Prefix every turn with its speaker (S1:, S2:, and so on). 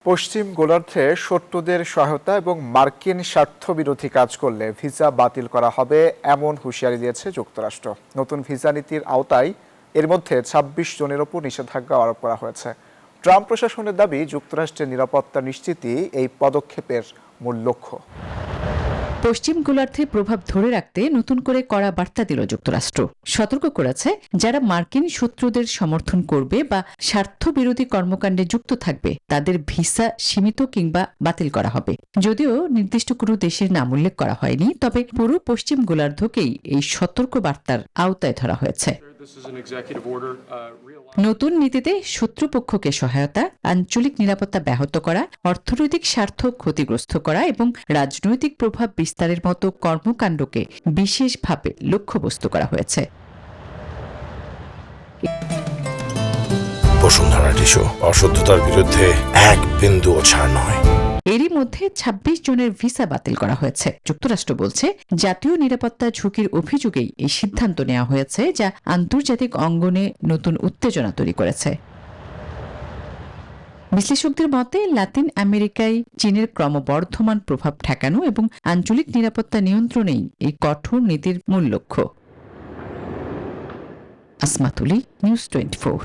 S1: পশ্চিম গোলার্ধে শত্রুদের সহায়তা এবং মার্কিন স্বার্থবিরোধী কাজ করলে ভিসা বাতিল করা হবে এমন হুঁশিয়ারি দিয়েছে যুক্তরাষ্ট্র। নতুন ভিসা নীতির আওতায় এর মধ্যে ২৬ জনের ওপর নিষেধাজ্ঞা আরোপ করা হয়েছে। ট্রাম্প প্রশাসনের দাবি, যুক্তরাষ্ট্রের নিরাপত্তা নিশ্চিতই এই পদক্ষেপের মূল লক্ষ্য।
S2: পশ্চিম গোলার্ধে প্রভাব ধরে রাখতে নতুন করে কড়া বার্তা দিল যুক্তরাষ্ট্র। সতর্ক করেছে, যারা মার্কিন শত্রুদের সমর্থন করবে বা স্বার্থবিরোধী কর্মকাণ্ডে যুক্ত থাকবে তাদের ভিসা সীমিত কিংবা বাতিল করা হবে। যদিও নির্দিষ্ট কোনো দেশের নাম উল্লেখ করা হয়নি, তবে পুরো পশ্চিম গোলার্ধকেই এই সতর্ক বার্তার আওতায় ধরা হয়েছে। নতুন নীতিতে শত্রুপক্ষকে সহায়তা, আঞ্চলিক নিরাপত্তা ব্যাহত করা, অর্থনৈতিক স্বার্থ ক্ষতিগ্রস্ত করা এবং রাজনৈতিক প্রভাব বিস্তারের মতো কর্মকাণ্ডকে বিশেষভাবে লক্ষ্যবস্তু করা হয়েছে।
S3: বসুন্ধরা টিস্যু, অশুদ্ধতার বিরুদ্ধে এক বিন্দুও ছাড় নয়।
S2: এরই মধ্যে ২৬ জনের ভিসা বাতিল করা হয়েছে। যুক্তরাষ্ট্র বলছে, জাতীয় নিরাপত্তা ঝুঁকির অভিযোগেই এই সিদ্ধান্ত নেওয়া হয়েছে, যা আন্তর্জাতিক অঙ্গনে নতুন উত্তেজনা তৈরি করেছে। বিশ্লেষকদের মতে, লাতিন আমেরিকায় চীনের ক্রমবর্ধমান প্রভাব ঠেকানো এবং আঞ্চলিক নিরাপত্তা নিয়ন্ত্রণেই এই কঠোর নীতির মূল লক্ষ্য। আসমাতুলি, নিউজ 24।